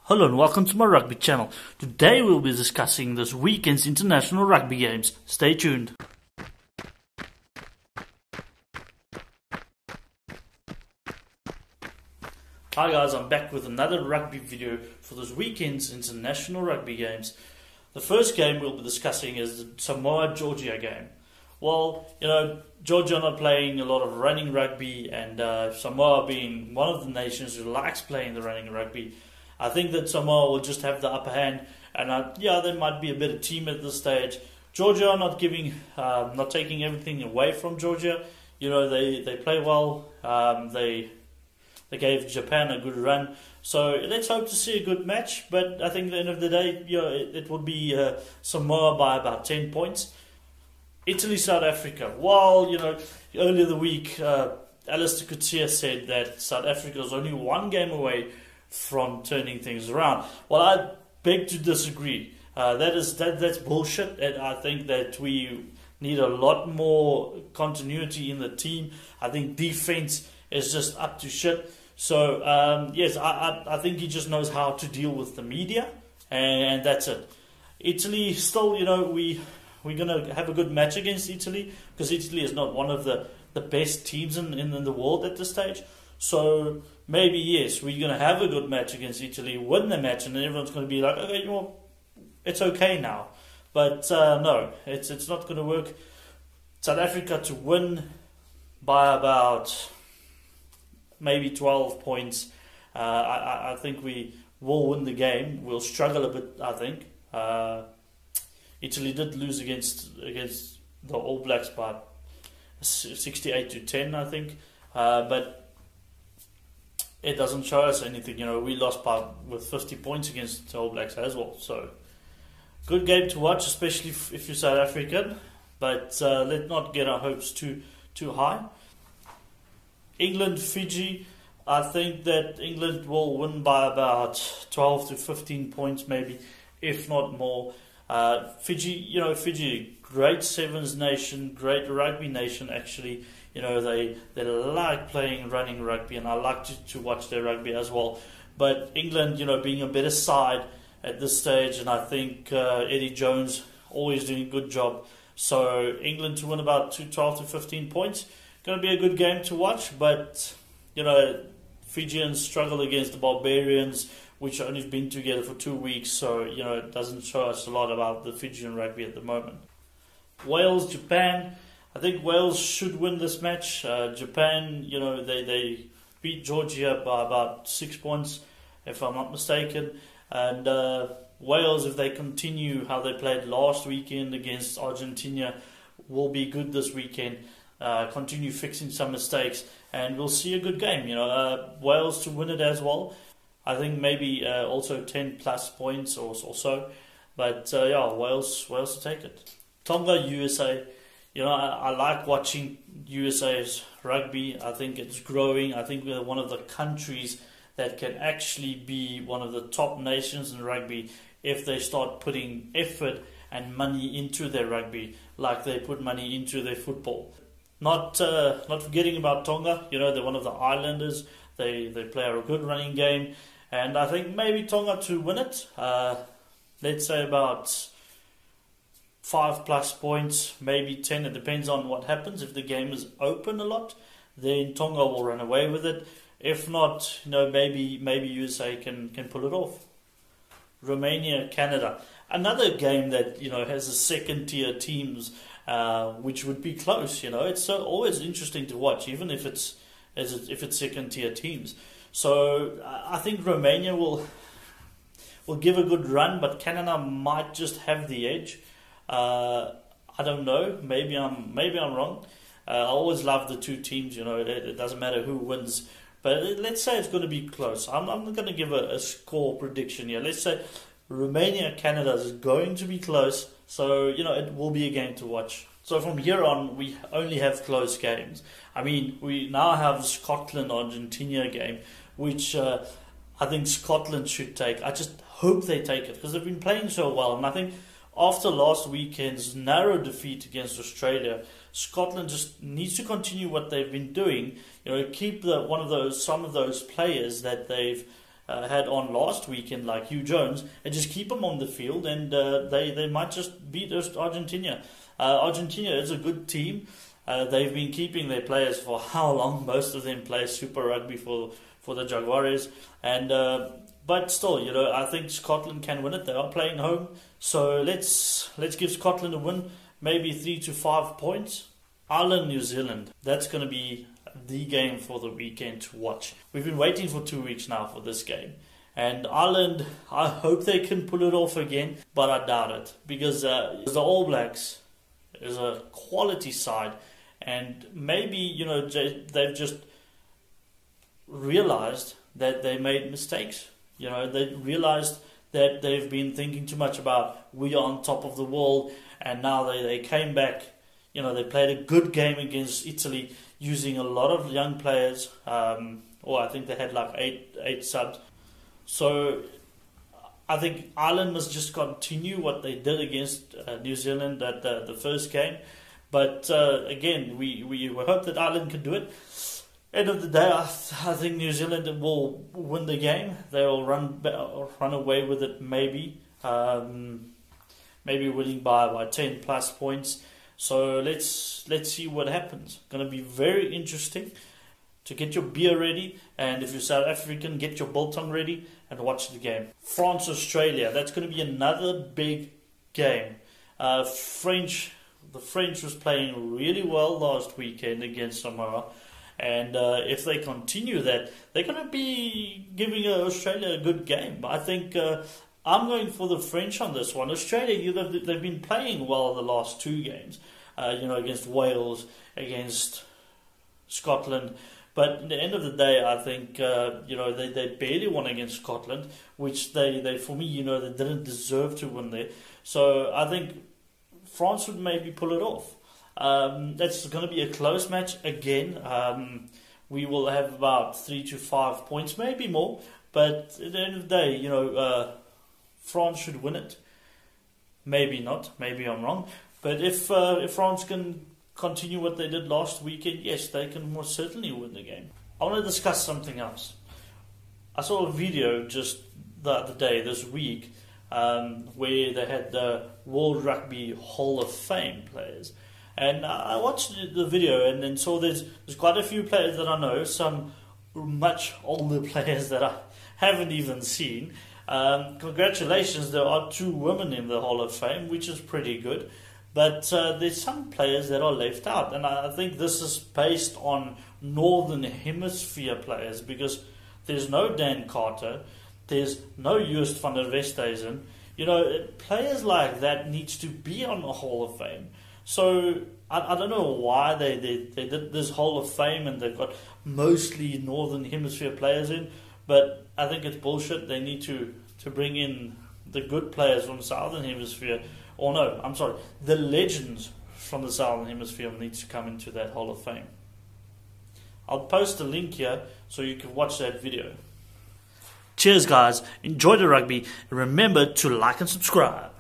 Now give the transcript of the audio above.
Hello and welcome to my rugby channel. Today we'll be discussing this weekend's international rugby games. Stay tuned. Hi guys, I'm back with another rugby video for this weekend's international rugby games. The first game we'll be discussing is the Samoa-Georgia game. Well, Georgia not playing a lot of running rugby, and Samoa being one of the nations who likes playing the running rugby, I think that Samoa will just have the upper hand, and they might be a better team at this stage. Georgia are not taking everything away from Georgia. They play well. They gave Japan a good run, so let's hope to see a good match. But I think at the end of the day, it will be Samoa by about 10 points. Italy, South Africa. Well, earlier the week, Alistair Coetzee said that South Africa is only one game away from turning things around. Well, I beg to disagree. That's bullshit, and I think that we need a lot more continuity in the team. I think defense is just up to shit. So yes, I think he just knows how to deal with the media, and that's it. Italy, still, we're gonna have a good match against Italy, because Italy is not one of the best teams in the world at this stage. So maybe, yes, we're going to have a good match against Italy, win the match, and then everyone's going to be like, okay, it's okay now. But no, it's not going to work. South Africa to win by about maybe 12 points. I think we will win the game. We'll struggle a bit, I think. Italy did lose against the All Blacks by 68-10, I think. But it doesn't show us anything. We lost with 50 points against the All Blacks as well. So, good game to watch, especially if you're South African. But let's not get our hopes too high. England, Fiji. I think that England will win by about 12 to 15 points, maybe, if not more. Fiji, great sevens nation, great rugby nation, actually. They like playing running rugby, and I like to watch their rugby as well. But England, being a better side at this stage, and I think Eddie Jones always doing a good job. So England to win about 12 to 15 points. Going to be a good game to watch, but Fijians struggle against the Barbarians, which only have been together for 2 weeks, so it doesn't show us a lot about the Fijian rugby at the moment. Wales, Japan. I think Wales should win this match. Japan, they beat Georgia by about 6 points, if I'm not mistaken. And Wales, if they continue how they played last weekend against Argentina, will be good this weekend. Continue fixing some mistakes, and we'll see a good game. Wales to win it as well. I think maybe also 10 plus points or so. But Wales to take it. Tonga, USA. I like watching USA's rugby. I think it's growing. I think we're one of the countries that can actually be one of the top nations in rugby if they start putting effort and money into their rugby, like they put money into their football. Not forgetting about Tonga. They're one of the islanders. They play a good running game, and I think maybe Tonga to win it. Let's say about 5 plus points, maybe 10. It depends on what happens. If the game is open a lot, then Tonga will run away with it. If not, maybe USA can pull it off. Romania, Canada. Another game that has a second tier teams, which would be close. It's always interesting to watch, even if it's second tier teams. So I think Romania will give a good run, but Canada might just have the edge. I don't know. Maybe I'm wrong. I always love the two teams. It doesn't matter who wins. But let's say it's going to be close. I'm not going to give a score prediction here. Let's say Romania, Canada is going to be close. So it will be a game to watch. So from here on, we only have close games. I mean, we now have Scotland Argentina game, which I think Scotland should take. I just hope they take it, because they've been playing so well, and I think after last weekend's narrow defeat against Australia, Scotland just needs to continue what they've been doing. Keep some of those players that they've had on last weekend, like Hugh Jones, and just keep them on the field, and they might just beat Argentina. Argentina is a good team. They've been keeping their players for how long? Most of them play Super Rugby for the Jaguares, and but still, I think Scotland can win it. They are playing home, so let's give Scotland a win, maybe 3 to 5 points. Ireland, New Zealand. That's going to be the game for the weekend to watch. We've been waiting for 2 weeks now for this game. And Ireland, I hope they can pull it off again, but I doubt it. Because the All Blacks is a quality side. And maybe, they've just realized that they made mistakes. They realized that they've been thinking too much about we are on top of the world. And now they came back. They played a good game against Italy using a lot of young players. Or I think they had like eight subs. So I think Ireland must just continue what they did against New Zealand at the first game. But again, we hope that Ireland can do it. End of the day, I think New Zealand will win the game. They will run away with it, maybe winning by 10 plus points. So let's see what happens. Going to be very interesting. To get your beer ready, and if you're South African, get your biltong ready and watch the game. France, Australia. That's going to be another big game. The French was playing really well last weekend against Samoa. And if they continue that, they're going to be giving Australia a good game. I think I'm going for the French on this one. Australia, they've been playing well the last 2 games. Against Wales, against Scotland. But at the end of the day, I think they barely won against Scotland, which they for me, they didn't deserve to win there. So I think France would maybe pull it off. That's going to be a close match again. We will have about 3 to 5 points, maybe more. But at the end of the day, France should win it. Maybe not. Maybe I'm wrong. But if France can continue what they did last weekend, yes, they can most certainly win the game. I want to discuss something else. I saw a video just the other day, this week, where they had the World Rugby Hall of Fame players. And I watched the video and then saw there's quite a few players that I know, some much older players that I haven't even seen. Congratulations, there are 2 women in the Hall of Fame, which is pretty good. But there's some players that are left out, and I think this is based on Northern Hemisphere players, because there's no Dan Carter, there's no Joost van der Westhuizen. Players like that needs to be on the Hall of Fame. So I don't know why they did this Hall of Fame and they've got mostly Northern Hemisphere players in, but I think it's bullshit. They need to bring in the good players from the Southern Hemisphere. Or no, I'm sorry, the legends from the Southern Hemisphere needs to come into that Hall of Fame. I'll post a link here so you can watch that video. Cheers guys, enjoy the rugby, and remember to like and subscribe.